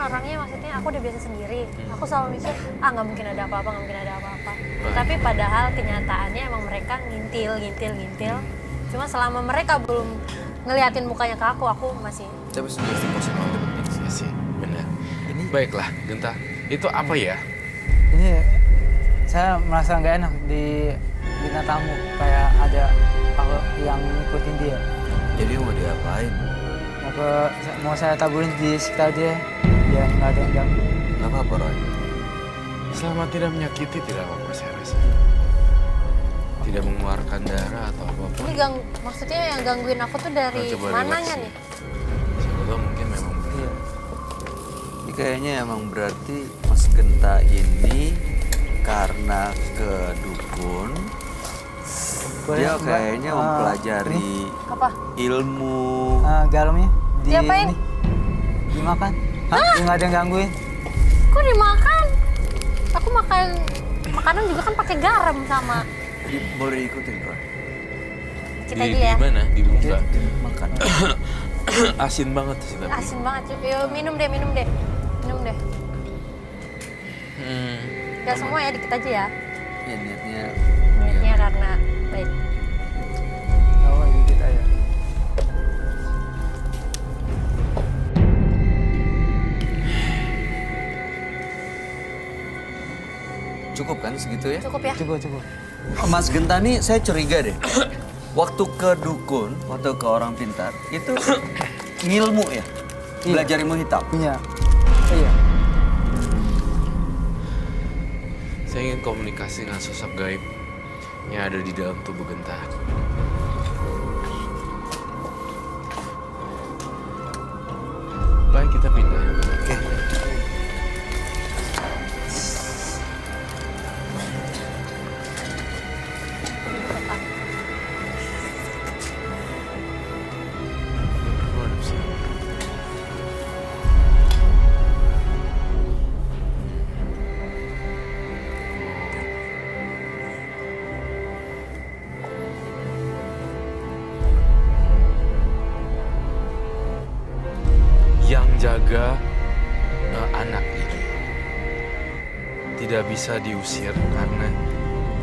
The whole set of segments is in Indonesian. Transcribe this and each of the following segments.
orangnya maksudnya aku udah biasa sendiri. Aku selalu mikir, nggak mungkin ada apa-apa, nggak mungkin ada apa-apa. Tapi padahal kenyataannya emang mereka ngintil. Cuma selama mereka belum ngeliatin mukanya ke aku masih... Tapi suggesting positif itu penting sih. Benar. Baiklah, Genta. Itu apa ya? Ini saya merasa nggak enak di bintang tamu. Kayak ada aku yang ngikutin dia. Jadi mau diapain? Mau saya taburin di sekitar dia biar nggak ada yang ganggu. Nggak apa-apa, Roy. Selama tidak menyakiti, tidak apa-apa saya rasa. Tidak mengeluarkan darah atau apapun. Ini maksudnya yang gangguin aku tuh dari mananya nih? Siapa tahu mungkin memang benar. Iya. Ini kayaknya emang berarti Mas Genta ini karena ke dukun. Dia kayaknya mempelajari Apa? ilmu. Garamnya Diapain? Dimakan. Nggak ada yang gangguin. Kok dimakan? Aku makan makanan juga kan pakai garam sama. Boleh diikutin, Roy. Kita aja ya. Di mana? Di muka. Makan. Asin banget sih tapi. Asin banget. Yuk, minum deh. Gak semua ya, dikit aja ya. Ya niatnya. Niatnya karena baik. Oh, dikit aja. Cukup kan segitu ya? Cukup ya? Cukup. Mas Genta nih saya curiga deh. Waktu ke dukun, waktu ke orang pintar, itu ngilmu ya? Iya. Belajar ilmu hitam? Punya. Iya. Saya ingin komunikasi dengan sosok gaib yang ada di dalam tubuh Genta. Baik, kita pindah. Oke. Waduh, sih. Yang jaga anak ini tidak bisa diusir karena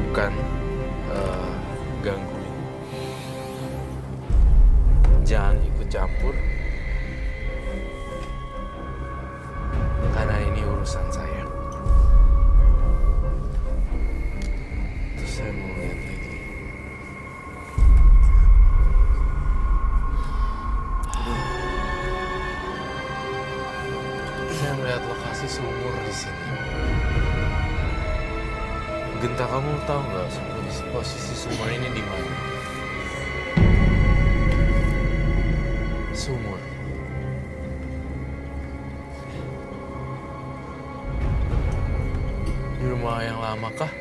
bukan gangguin. Jangan ikut campur karena ini urusan saya. Terus saya mau lihat lagi. Saya melihat lokasi sumur di sini. Genta, kamu tahu nggak posisi sumur ini di mana? Sumur. Di rumah yang lama kah?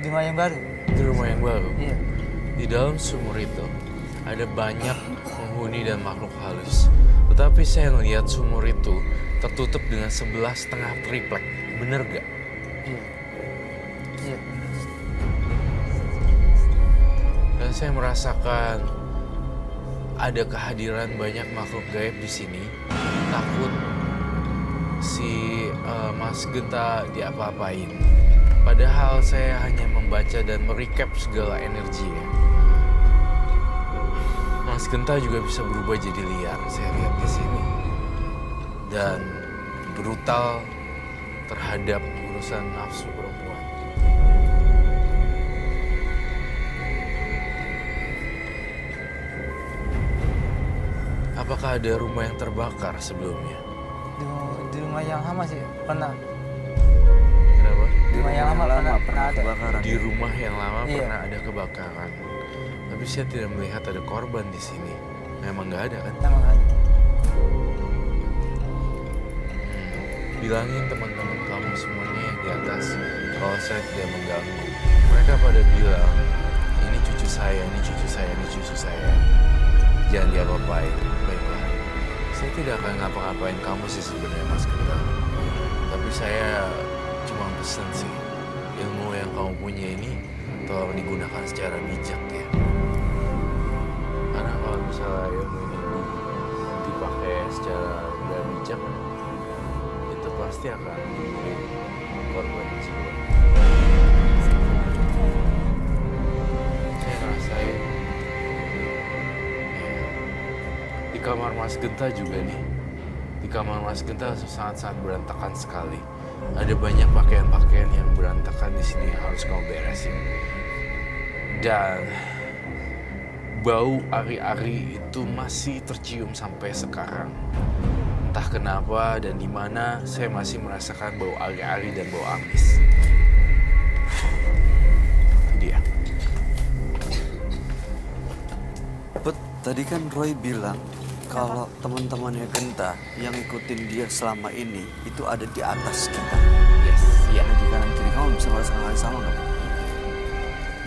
Di rumah yang baru. Di rumah yang baru? Iya. Di dalam sumur itu ada banyak penghuni dan makhluk halus. Tetapi saya ngelihat sumur itu tertutup dengan 11,5 triplek. Bener gak? Iya. Dan saya merasakan ada kehadiran banyak makhluk gaib di sini. Takut si Mas Genta diapa-apain. Padahal saya hanya membaca dan merecap segala energinya. Mas Genta juga bisa berubah jadi liar, saya lihat di sini. Dan brutal terhadap urusan nafsu perempuan. Apakah ada rumah yang terbakar sebelumnya? Di rumah yang lama sih pernah. Kenapa? Di rumah yang lama pernah ada. kebakaran. Di rumah yang lama Iya. pernah ada kebakaran. Tapi saya tidak melihat ada korban di sini. Memang nggak ada kan? Emang ada. Bilangin teman-teman kamu semuanya yang di atas kalau saya tidak mengganggu. Mereka pada bilang, ini cucu saya, ini cucu saya, ini cucu saya. Jangan diapa-apain. Baiklah. Saya tidak akan ngapa-ngapain kamu sih sebenarnya, Mas Genta. Tapi saya cuma pesen sih, ilmu yang kamu punya ini tolong digunakan secara bijak ya. Karena kalau misalnya ilmu ini dipakai secara nggak bijak, itu pasti akan menimbulkan korban jiwa. Saya ngerasain ya, di kamar Mas Genta juga nih. Di kamar Mas Genta sangat-sangat berantakan sekali. Ada banyak pakaian-pakaian yang berantakan di sini yang harus kamu beresin. Dan bau ari-ari itu masih tercium sampai sekarang. Entah kenapa dan di mana saya masih merasakan bau ari-ari dan bau amis. Itu dia. Put, tadi kan Roy bilang kalau teman-temannya Genta yang ikutin dia selama ini itu ada di atas kita. Yes, ya. Ada di kanan kiri. Kamu bisa ngerasain hal yang sama nggak?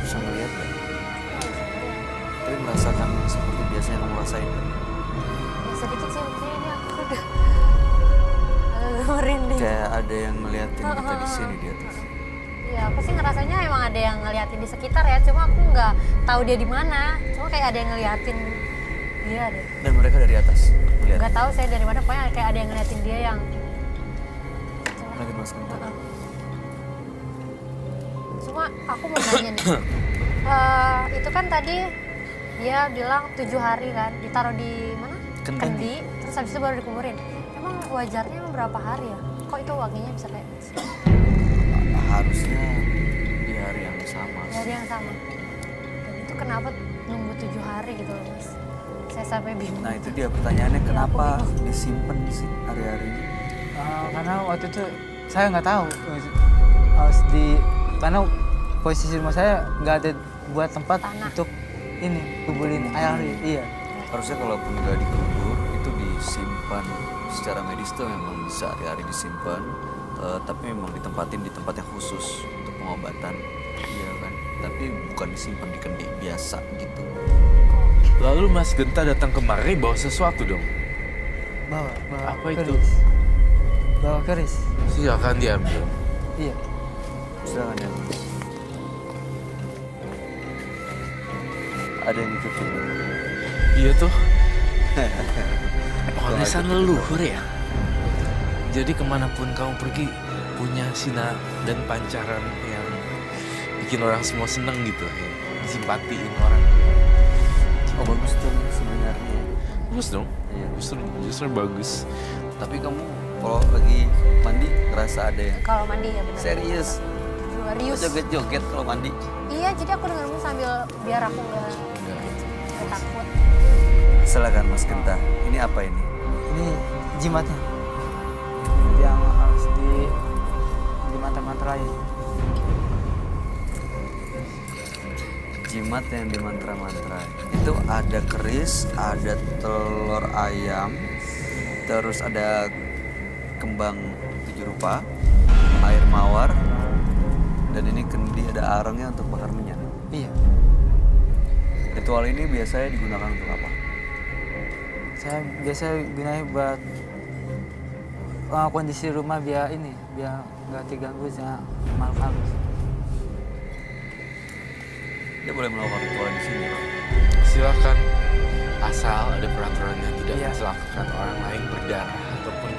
Bisa ngeliat nggak? Tapi merasakan seperti biasanya kamu rasain kan? Ya sedikit sih, kayaknya aku udah agak merinding. Kayak ada yang ngeliatin kita di sini di atas. Ya aku sih ngerasanya emang ada yang ngeliatin di sekitar ya, cuma aku nggak tahu dia di mana. Cuma kayak ada yang ngeliatin dia deh. Dan mereka dari atas melihat. Nggak tahu saya dari mana, pokoknya kayak ada yang ngeliatin dia yang. Lagi Mas Genta. Cuma aku mau nanya nih, itu kan tadi dia bilang 7 hari kan, ditaruh di mana? Kendi. Terus habis itu baru dikuburin. Emang wajarnya emang berapa hari ya? Kok itu wanginya bisa kayak Harusnya di hari yang sama. dari yang sama? Dan itu kenapa nunggu 7 hari gitu loh Mas? Saya sampai bingung. Nah itu dia pertanyaannya, Ya, kenapa aku bingung. disimpan sih hari-hari ini? Karena waktu itu saya nggak tahu harus karena posisi rumah saya nggak ada buat tempat Tanah. untuk ini kuburin ari. Iya. Harusnya kalaupun nggak dikubur itu disimpan secara medis tuh memang bisa hari-hari disimpan, tapi memang ditempatin di tempat yang khusus untuk pengobatan, iya kan? Tapi bukan disimpan di kendi biasa gitu. Lalu Mas Genta datang kemari bawa sesuatu dong. Bawa Apa itu? keris. Bawa keris. Silakan diambil. Iya. Silakan ya. Ada yang ikutin. Iya tuh. Warisan leluhur ya. Jadi kemanapun kamu pergi punya sinar dan pancaran yang bikin orang semua seneng gitu ya. Disimpatiin orang. Oh bagus tuh sebenarnya. Bagus dong. Iya. Justru bagus. Tapi kamu kalau lagi mandi ngerasa ada yang Kalau mandi ya benar. serius? Serius. Joget-joget kalau mandi. Iya, jadi aku dengerin sambil biar aku nggak takut. Silakan Mas Genta. Ini apa ini? Ini jimatnya yang harus di mantra-mantrain. Jimat yang dimantra-mantra. Itu ada keris, ada telur ayam, terus ada kembang 7 rupa, air mawar, dan ini kendi ada arangnya untuk bakar minyak. Iya. Ritual ini biasanya digunakan untuk apa? Saya biasa gunain buat kondisi rumah biar nggak diganggu sama makhluk halus. Dia boleh melakukan ritual di sini. Silakan. Asal ada peraturan yang tidak Iya. mencelakakan orang lain berdarah ataupun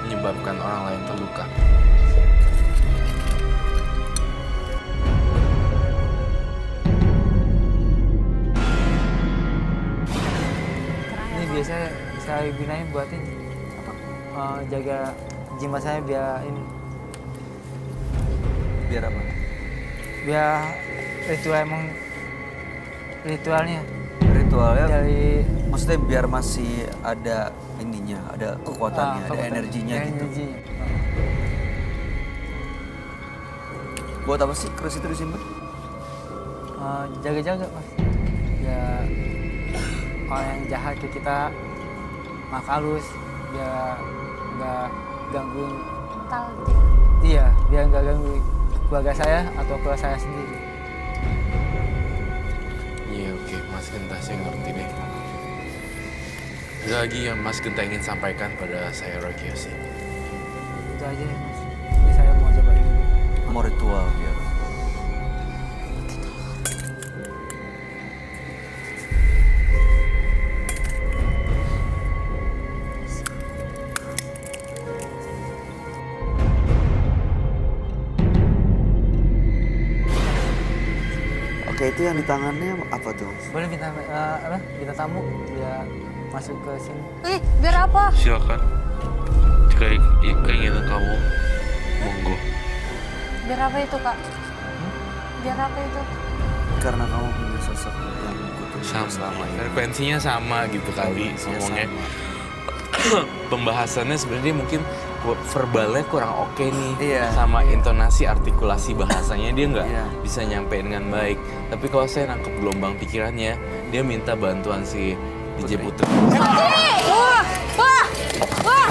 menyebabkan orang lain terluka. Ini biasa saya gunain buat ini jaga jimat saya biar ini Biar apa? biar ritualnya Ritualnya dari maksudnya biar masih ada ininya, ada kekuatannya, ada kekuatan, energinya gitu. energinya. Buat apa sih keris itu disimpan? Jaga-jaga mas ya orang yang jahat ke kita makhluk halus biar nggak gangguin Mental gitu ya. iya biar nggak gangguin keluarga saya atau keluarga saya sendiri. Iya oke, Mas Genta saya ngerti deh. Ada lagi yang Mas Genta ingin sampaikan pada saya Roy Kiyoshi? Itu aja ya mas. Ini saya mau coba ini. Mau ritual biar. yang di tangannya apa tuh? Boleh kita tamu dia masuk ke sini. Biar apa? Silakan. Jika keinginan kamu, monggo. Biar apa itu, Kak? Biar apa itu? Karena kamu punya sosok yang kutunggu selama ini. Frekuensinya sama gitu kali ngomongnya. Pembahasannya sebenarnya mungkin verbalnya kurang oke nih. Iya. Sama intonasi artikulasi bahasanya dia nggak Iya. bisa nyampein dengan baik. Tapi kalau saya nangkep gelombang pikirannya, dia minta bantuan si DJ Putri. Wah! Wah! Wah!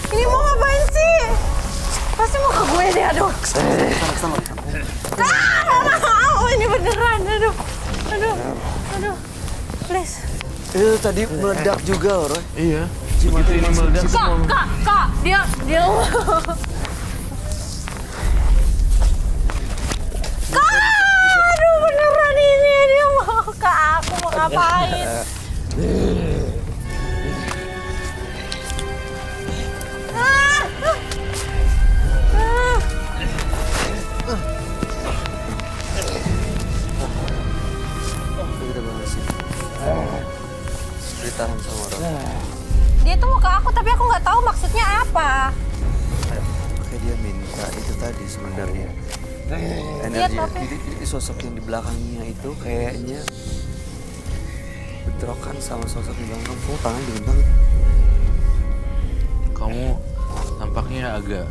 Ini mau ngapain sih? Pasti mau ke gue deh, aduh. Sama-sama. Oh, ini beneran, aduh. Aduh. Please. Itu tadi meledak juga, Roy. Iya. Begitu ini meledak semua. Kak, dia. Kak, aduh beneran ini dia mau ke aku mau ngapain? Kita bahas sih. Ditahan sama Roy. Dia tuh mau ke aku tapi aku nggak tahu maksudnya apa. Kayak dia minta itu tadi sebenarnya. Energi di sosok yang di belakangnya itu kayaknya bentrokan sama sosok di belakang. Kamu tangan dingin banget. Kamu tampaknya agak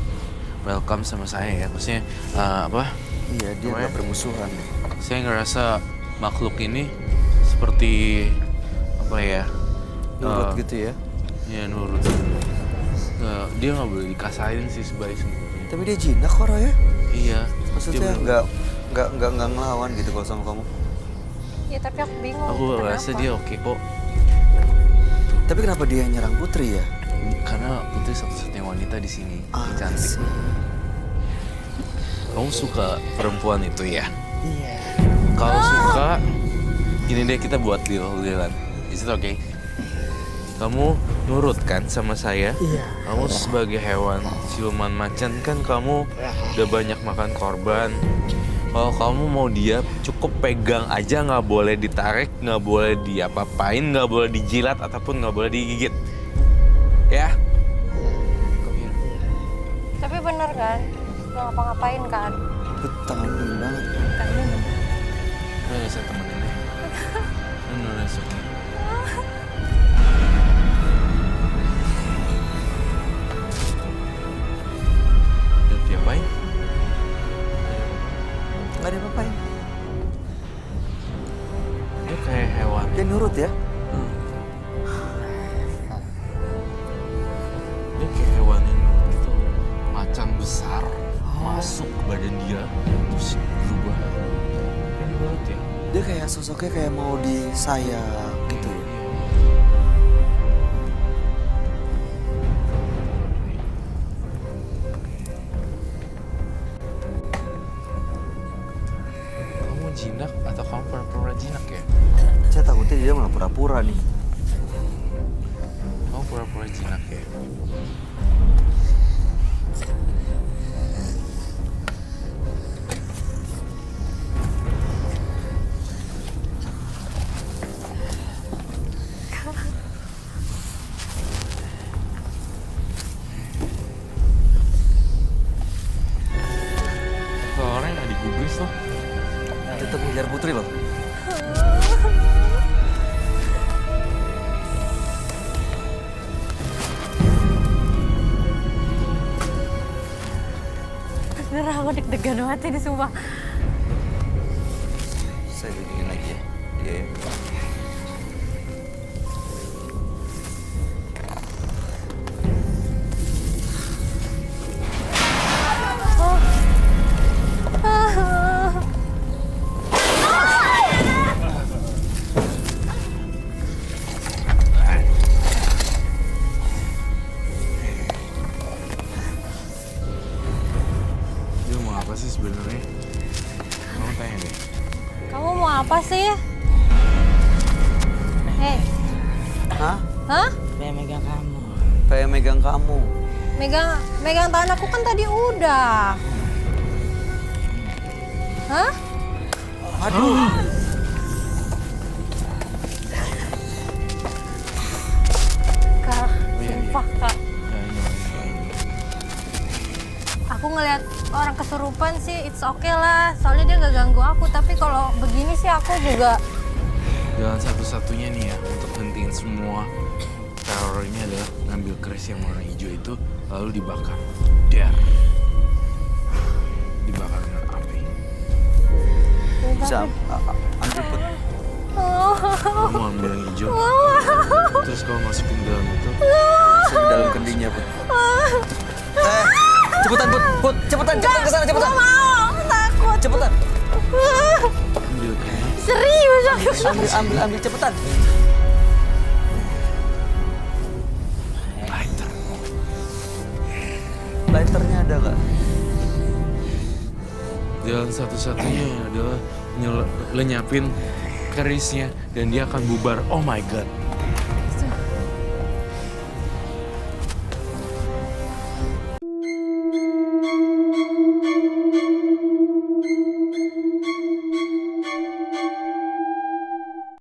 welcome sama saya ya. Maksudnya apa? Iya, dia nggak bermusuhan. Saya ngerasa makhluk ini seperti apa ya? Nurut gitu ya. Ya nurut. Dia nggak boleh dikasarin sih sebaik sempurna. Tapi dia jinak kok, Roy ya? Iya. Maksudnya nggak ngelawan gitu kalau sama kamu. Ya tapi aku bingung. Aku kenapa? rasa dia oke kok. Tapi kenapa dia nyerang Putri ya? Karena Putri satu-satunya wanita di sini. Yang cantik. sih. Kamu suka perempuan itu ya? Iya. Kalau suka, gini deh kita buat deal-dealan. Is it okay? Kamu nurut kan sama saya? Iya. Kamu sebagai hewan siluman macan kan kamu udah banyak makan korban. Kalau kamu mau dia cukup pegang aja, nggak boleh ditarik, nggak boleh diapa-apain, nggak boleh dijilat ataupun nggak boleh digigit. Ya? Tapi bener kan? Nggak ngapa-ngapain kan? Tangan dingin banget. Kayaknya Udah saya temenin deh. Udah okay. Udah diapain? Nggak ada apa-apain. Dia kayak hewan. Dia nurut ya? Dia kayak hewan yang gitu. Macan besar masuk ke badan dia terus berubah. Dia nurut ya. Dia kayak sosoknya kayak mau disayang gitu ya. Kamu jinak atau kamu pura-pura jinak ya? Saya takutnya dia malah pura-pura nih. Kamu pura-pura jinak ya? Kalau orang yang digubris loh. Tetap ngejar Putri loh. bener aku deg-degan banget ini sumpah. Saya dingin lagi ya. Dia ya. Dia mau apa sih sebenarnya? Hah? Hah? Pengen megang kamu. Pengen megang kamu. Megang tangan aku kan tadi udah. Hah? Aduh. Kak, iya. sumpah Kak. Ya, ini. Aku ngelihat orang kesurupan sih it's okay lah. Soalnya dia nggak ganggu aku. Tapi kalau begini sih aku juga. Jalan satu-satunya nih ya untuk hentiin semua teror ini adalah ngambil keris yang warna hijau itu lalu dibakar. Der. Dibakar dengan api. Bisa ambil Put. Kamu ambil yang hijau. Terus kamu masukin dalam itu. Masuk ke dalam kendinya Put. Cepetan Put, cepetan ke sana cepetan. Nggak mau, takut. Cepetan. Ambil ini. Serius aku. Ambil cepetan. Lighter. Lighternya ada gak? Jalan satu-satunya adalah lenyapin kerisnya dan dia akan bubar. Oh my god.